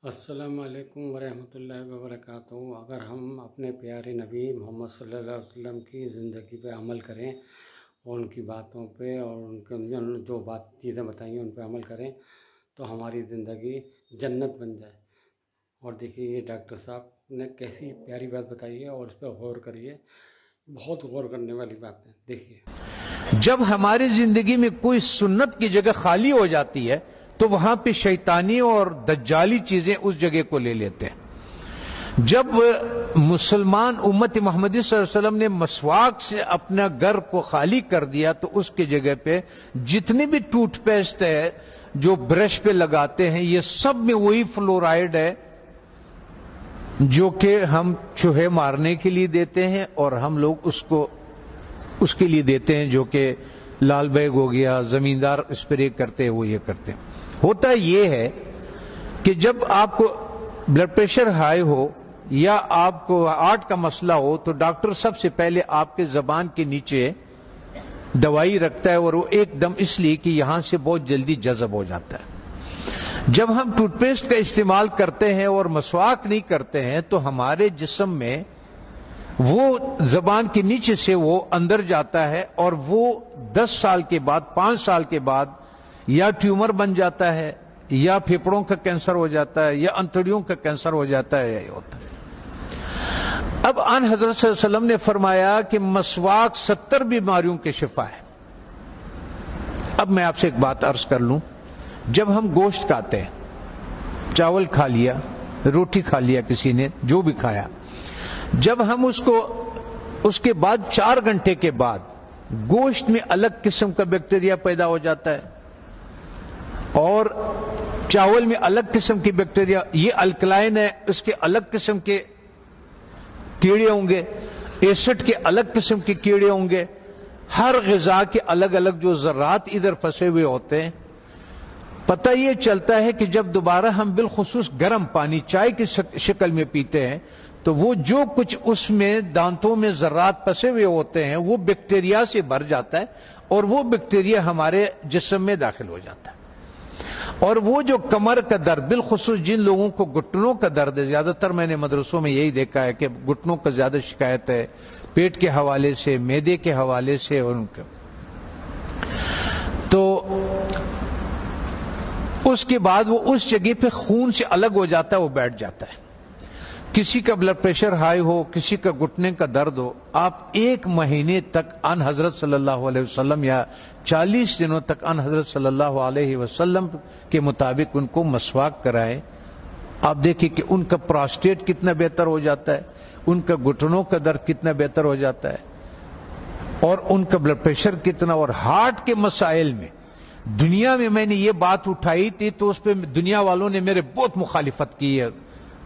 السلام علیکم ورحمۃ اللہ وبرکاتہ۔ اگر ہم اپنے پیارے نبی محمد صلی اللہ علیہ وسلم کی زندگی پہ عمل کریں اور ان کی باتوں پہ اور ان کے جو چیزیں بتائی ہیں ان پہ عمل کریں تو ہماری زندگی جنت بن جائے۔ اور دیکھیے یہ ڈاکٹر صاحب نے کیسی پیاری بات بتائی ہے اور اس پہ غور کریے، بہت غور کرنے والی بات ہے۔ دیکھیے جب ہماری زندگی میں کوئی سنت کی جگہ خالی ہو جاتی ہے تو وہاں پہ شیطانی اور دجالی چیزیں اس جگہ کو لے لیتے ہیں۔ جب مسلمان امت محمدی صلی اللہ علیہ وسلم نے مسواک سے اپنا گھر کو خالی کر دیا تو اس کی جگہ پہ جتنی بھی ٹوتھ پیسٹ ہے جو برش پہ لگاتے ہیں یہ سب میں وہی فلورائڈ ہے جو کہ ہم چوہے مارنے کے لیے دیتے ہیں اور ہم لوگ اس کے لیے دیتے ہیں جو کہ لال بیگ ہو گیا، زمیندار اسپرے کرتے ہیں وہ یہ کرتے ہیں۔ ہوتا یہ ہے کہ جب آپ کو بلڈ پریشر ہائی ہو یا آپ کو ہارٹ کا مسئلہ ہو تو ڈاکٹر سب سے پہلے آپ کے زبان کے نیچے دوائی رکھتا ہے، اور وہ ایک دم اس لیے کہ یہاں سے بہت جلدی جذب ہو جاتا ہے۔ جب ہم ٹوتھ پیسٹ کا استعمال کرتے ہیں اور مسواک نہیں کرتے ہیں تو ہمارے جسم میں وہ زبان کے نیچے سے وہ اندر جاتا ہے اور وہ 10 سال کے بعد 5 سال کے بعد یا ٹیومر بن جاتا ہے یا پھیپڑوں کا کینسر ہو جاتا ہے یا انتڑیوں کا کینسر ہو جاتا ہے، یہ ہوتا ہے۔ اب آن حضرت صلی اللہ علیہ وسلم نے فرمایا کہ مسواک 70 بیماریوں کے شفا ہے۔ اب میں آپ سے ایک بات عرض کر لوں، جب ہم گوشت کھاتے ہیں، چاول کھا لیا، روٹی کھا لیا، کسی نے جو بھی کھایا، جب ہم اس کے بعد 4 گھنٹے کے بعد گوشت میں الگ قسم کا بیکٹیریا پیدا ہو جاتا ہے اور چاول میں الگ قسم کی بیکٹیریا، یہ الکلائن ہے، اس کے الگ قسم کے کیڑے ہوں گے، ایسڈ کے الگ قسم کے کیڑے ہوں گے، ہر غذا کے الگ الگ جو ذرات ادھر پھنسے ہوئے ہوتے ہیں۔ پتہ یہ چلتا ہے کہ جب دوبارہ ہم بالخصوص گرم پانی چائے کی شکل میں پیتے ہیں تو وہ جو کچھ اس میں دانتوں میں ذرات پھنسے ہوئے ہوتے ہیں وہ بیکٹیریا سے بھر جاتا ہے اور وہ بیکٹیریا ہمارے جسم میں داخل ہو جاتا ہے۔ اور وہ جو کمر کا درد، بالخصوص جن لوگوں کو گھٹنوں کا درد ہے، زیادہ تر میں نے مدرسوں میں یہی دیکھا ہے کہ گھٹنوں کا زیادہ شکایت ہے، پیٹ کے حوالے سے، معدے کے حوالے سے، اور ان کا تو اس کے بعد وہ اس جگہ پہ خون سے الگ ہو جاتا ہے، وہ بیٹھ جاتا ہے۔ کسی کا بلڈ پریشر ہائی ہو، کسی کا گھٹنے کا درد ہو، آپ 1 مہینے تک ان حضرت صلی اللہ علیہ وسلم یا 40 دنوں تک ان حضرت صلی اللہ علیہ وسلم کے مطابق ان کو مسواک کرائیں۔ آپ دیکھیں کہ ان کا پراسٹیٹ کتنا بہتر ہو جاتا ہے، ان کا گھٹنوں کا درد کتنا بہتر ہو جاتا ہے، اور ان کا بلڈ پریشر کتنا، اور ہارٹ کے مسائل میں دنیا میں نے یہ بات اٹھائی تھی تو اس پہ دنیا والوں نے میرے بہت مخالفت کی ہے،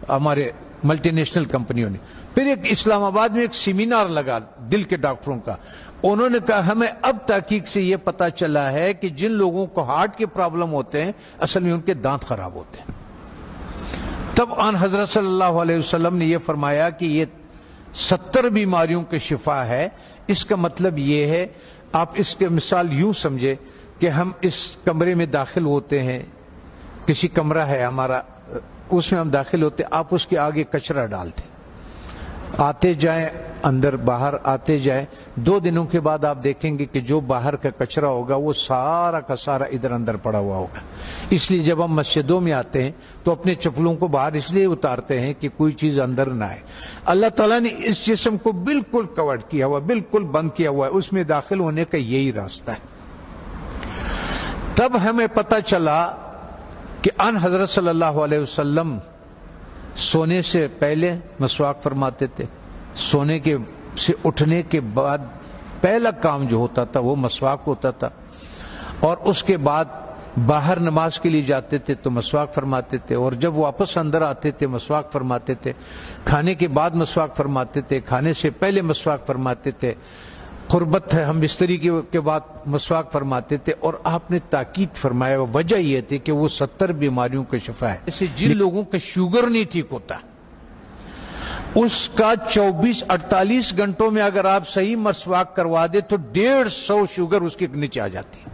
ہمارے ملٹی نیشنل کمپنیوں نے۔ پھر ایک اسلام آباد میں ایک سیمینار لگا دل کے ڈاکٹروں کا، انہوں نے کہا ہمیں اب تحقیق سے یہ پتا چلا ہے کہ جن لوگوں کو ہارٹ کے پرابلم ہوتے ہیں اصل میں ان کے دانت خراب ہوتے ہیں۔ تب آن حضرت صلی اللہ علیہ وسلم نے یہ فرمایا کہ یہ 70 بیماریوں کے شفا ہے۔ اس کا مطلب یہ ہے، آپ اس کے مثال یوں سمجھے کہ ہم اس کمرے میں داخل ہوتے ہیں، کسی کمرہ ہے ہمارا، اس میں ہم داخل ہوتے، آپ اس کے آگے کچرا ڈالتے، آتے جائیں اندر باہر آتے جائیں، 2 دنوں کے بعد آپ دیکھیں گے کہ جو باہر کا کچرا ہوگا وہ سارا کا سارا ادھر اندر پڑا ہوا ہوگا۔ اس لیے جب ہم مسجدوں میں آتے ہیں تو اپنے چپلوں کو باہر اس لیے اتارتے ہیں کہ کوئی چیز اندر نہ آئے۔ اللہ تعالیٰ نے اس جسم کو بالکل کور کیا ہوا، بالکل بند کیا ہوا ہے، اس میں داخل ہونے کا یہی راستہ ہے۔ تب ہمیں پتہ چلا کہ ان حضرت صلی اللہ علیہ وسلم سونے سے پہلے مسواک فرماتے تھے، سونے کے سے اٹھنے کے بعد پہلا کام جو ہوتا تھا وہ مسواک ہوتا تھا، اور اس کے بعد باہر نماز کے لیے جاتے تھے تو مسواک فرماتے تھے، اور جب واپس اندر آتے تھے مسواک فرماتے تھے، کھانے کے بعد مسواک فرماتے تھے، کھانے سے پہلے مسواک فرماتے تھے، قربت ہے ہم بستری کے بعد مسواک فرماتے تھے، اور آپ نے تاکید فرمایا وجہ یہ تھی کہ وہ 70 بیماریوں کا شفا ہے۔ جیسے جن لوگوں کا شوگر نہیں ٹھیک ہوتا اس کا 24-48 گھنٹوں میں اگر آپ صحیح مسواک کروا دے تو 150 شوگر اس کے نیچے آ جاتی ہے،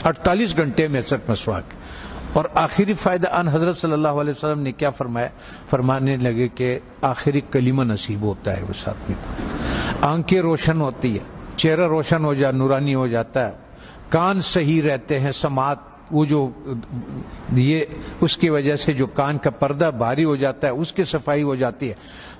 48 گھنٹے میں سچ مسواک۔ اور آخری فائدہ ان حضرت صلی اللہ علیہ وسلم نے کیا فرمایا؟ فرمانے لگے کہ آخری کلمہ نصیب ہوتا ہے اس آدمی کو، آنکھیں روشن ہوتی ہے، چہرہ روشن ہو نورانی ہو جاتا ہے، کان صحیح رہتے ہیں، سماعت وہ جو یہ اس کی وجہ سے جو کان کا پردہ بھاری ہو جاتا ہے اس کی صفائی ہو جاتی ہے۔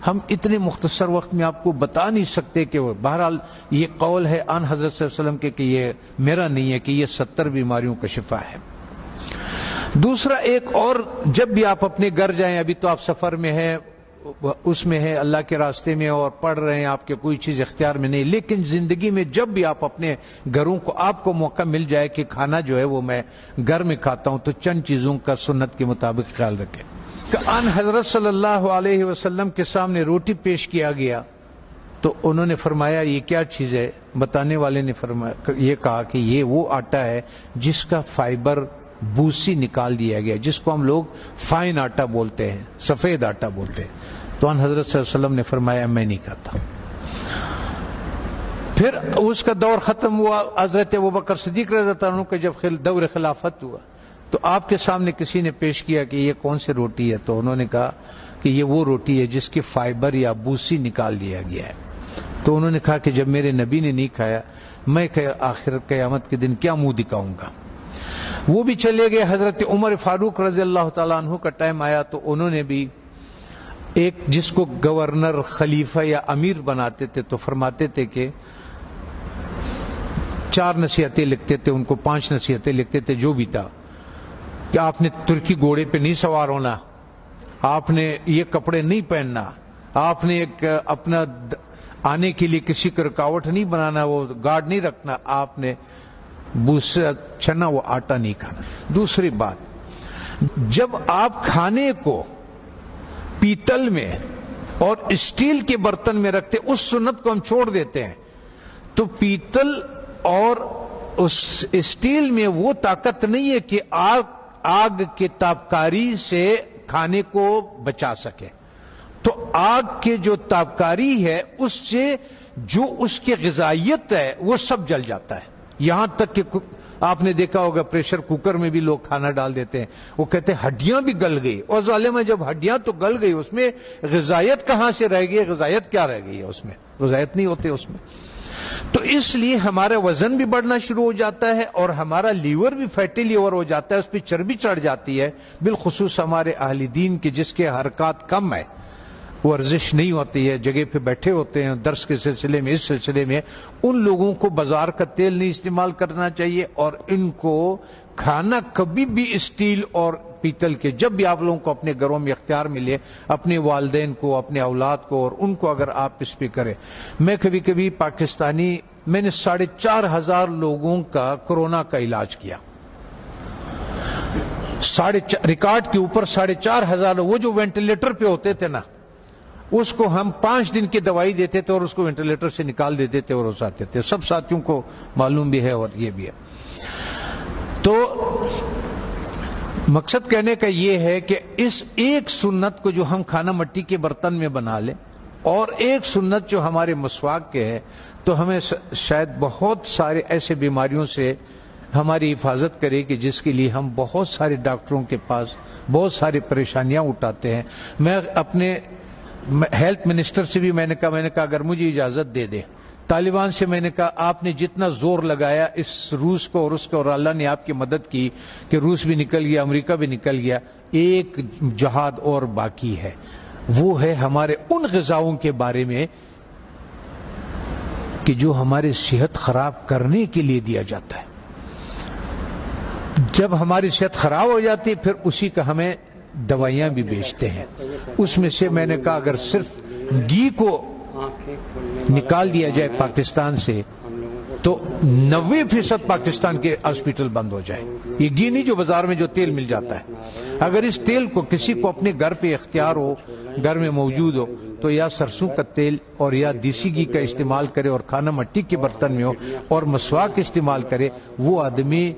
ہم اتنے مختصر وقت میں آپ کو بتا نہیں سکتے کہ بہرحال یہ قول ہے ان حضرت صلی اللہ علیہ وسلم کے کہ یہ میرا نہیں ہے، کہ یہ 70 بیماریوں کا شفا ہے۔ دوسرا ایک اور، جب بھی آپ اپنے گھر جائیں، ابھی تو آپ سفر میں ہیں، اس میں ہے اللہ کے راستے میں اور پڑھ رہے ہیں، آپ کے کوئی چیز اختیار میں نہیں، لیکن زندگی میں جب بھی آپ اپنے گھروں کو آپ کو موقع مل جائے کہ کھانا جو ہے وہ میں گھر میں کھاتا ہوں، تو چند چیزوں کا سنت کے مطابق خیال رکھیں۔ کہ ان حضرت صلی اللہ علیہ وسلم کے سامنے روٹی پیش کیا گیا تو انہوں نے فرمایا یہ کیا چیز ہے؟ بتانے والے نے فرمایا، یہ کہا کہ یہ وہ آٹا ہے جس کا فائبر بوسی نکال دیا گیا، جس کو ہم لوگ فائن آٹا بولتے ہیں، سفید آٹا بولتے ہیں۔ تو ان حضرت صلی اللہ علیہ وسلم نے فرمایا میں نہیں کھاتا۔ پھر اس کا دور ختم ہوا، حضرت ابوبکر صدیق رضی اللہ عنہ کا جب دور خلافت ہوا تو آپ کے سامنے کسی نے پیش کیا کہ یہ کون سی روٹی ہے؟ تو انہوں نے کہا کہ یہ وہ روٹی ہے جس کی فائبر یا بوسی نکال دیا گیا ہے۔ تو انہوں نے کہا کہ جب میرے نبی نے نہیں کھایا، میں آخر قیامت کے دن کیا منہ دکھاؤں گا؟ وہ بھی چلے گئے۔ حضرت عمر فاروق رضی اللہ تعالیٰ عنہ کا ٹائم آیا تو انہوں نے بھی ایک جس کو گورنر، خلیفہ یا امیر بناتے تھے تو فرماتے تھے کہ 4 نصیحتیں لکھتے تھے، ان کو 5 نصیحتیں لکھتے تھے، جو بھی تھا کہ آپ نے ترکی گھوڑے پہ نہیں سوار ہونا، آپ نے یہ کپڑے نہیں پہننا، آپ نے ایک اپنا آنے کے لیے کسی کو رکاوٹ نہیں بنانا، وہ گارڈ نہیں رکھنا، آپ نے بوسا چنا وہ آٹا نہیں کھانا۔ دوسری بات، جب آپ کھانے کو پیتل میں اور اسٹیل کے برتن میں رکھتے، اس سنت کو ہم چھوڑ دیتے ہیں، تو پیتل اور اس اسٹیل میں وہ طاقت نہیں ہے کہ آگ کے تابکاری سے کھانے کو بچا سکے۔ تو آگ کے جو تابکاری ہے اس سے جو اس کی غذائیت ہے وہ سب جل جاتا ہے، یہاں تک کہ آپ نے دیکھا ہوگا پریشر کوکر میں بھی لوگ کھانا ڈال دیتے ہیں، وہ کہتے ہیں ہڈیاں بھی گل گئی، اور ظالم جب ہڈیاں تو گل گئی اس میں غذائیت کہاں سے رہ گئی؟ غذائیت کیا رہ گئی ہے اس میں؟ غذائیت نہیں ہوتے اس میں۔ تو اس لیے ہمارا وزن بھی بڑھنا شروع ہو جاتا ہے اور ہمارا لیور بھی فیٹی لیور ہو جاتا ہے، اس پہ چربی چڑھ جاتی ہے، بالخصوص ہمارے اہل دین کے جس کے حرکات کم ہے، ورزش نہیں ہوتی ہے، جگہ پہ بیٹھے ہوتے ہیں درس کے سلسلے میں، اس سلسلے میں ان لوگوں کو بازار کا تیل نہیں استعمال کرنا چاہیے، اور ان کو کھانا کبھی بھی اسٹیل اور پیتل کے، جب بھی آپ لوگوں کو اپنے گھروں میں اختیار ملے، اپنے والدین کو، اپنے اولاد کو اور ان کو اگر آپ اس پہ کریں۔ میں کبھی کبھی پاکستانی، میں نے 4,500 لوگوں کا کورونا کا علاج کیا، ریکارڈ کے اوپر 4,500، وہ جو وینٹیلیٹر پہ ہوتے تھے نا، اس کو ہم 5 دن کی دوائی دیتے تھے اور اس کو وینٹیلیٹر سے نکال دیتے تھے اور اس آتے تھے، سب ساتھیوں کو معلوم بھی ہے اور یہ بھی ہے۔ تو مقصد کہنے کا یہ ہے کہ اس ایک سنت کو جو ہم کھانا مٹی کے برتن میں بنا لیں، اور ایک سنت جو ہمارے مسواک کے ہے، تو ہمیں شاید بہت سارے ایسے بیماریوں سے ہماری حفاظت کرے کہ جس کے لیے ہم بہت سارے ڈاکٹروں کے پاس بہت ساری پریشانیاں اٹھاتے ہیں۔ میں اپنے ہیلتھ منسٹر سے بھی میں نے کہا اگر مجھے اجازت دے دے، طالبان سے میں نے کہا آپ نے جتنا زور لگایا اس روس کو اور اس کو، اور اللہ نے آپ کی مدد کی کہ روس بھی نکل گیا، امریکہ بھی نکل گیا، ایک جہاد اور باقی ہے، وہ ہے ہمارے ان غذاؤں کے بارے میں کہ جو ہماری صحت خراب کرنے کے لیے دیا جاتا ہے۔ جب ہماری صحت خراب ہو جاتی ہے پھر اسی کا ہمیں دوائیاں بھی بیچتے ہیں۔ اس میں سے میں نے کہا اگر صرف گھی کو نکال دیا جائے پاکستان سے تو 90% پاکستان کے ہاسپٹل بند ہو جائے۔ یہ گھی نہیں جو بازار میں جو تیل مل جاتا ہے، اگر اس تیل کو کسی کو اپنے گھر پہ اختیار ہو، گھر میں موجود ہو، تو یا سرسوں کا تیل اور یا دیسی گھی کا استعمال کرے اور کھانا مٹی کے برتن میں ہو اور مسواک استعمال کرے، وہ آدمی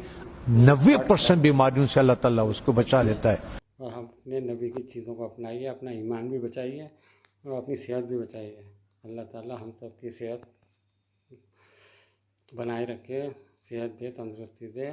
90% بیماریوں سے اللہ تعالیٰ اس کو بچا لیتا ہے۔ اور ہم اپنے نبی کی چیزوں کو اپنائیے، اپنا ایمان بھی بچائیے اور اپنی صحت بھی بچائیے۔ اللہ تعالیٰ ہم سب کی صحت بنائے رکھے، صحت دے، تندرستی دے۔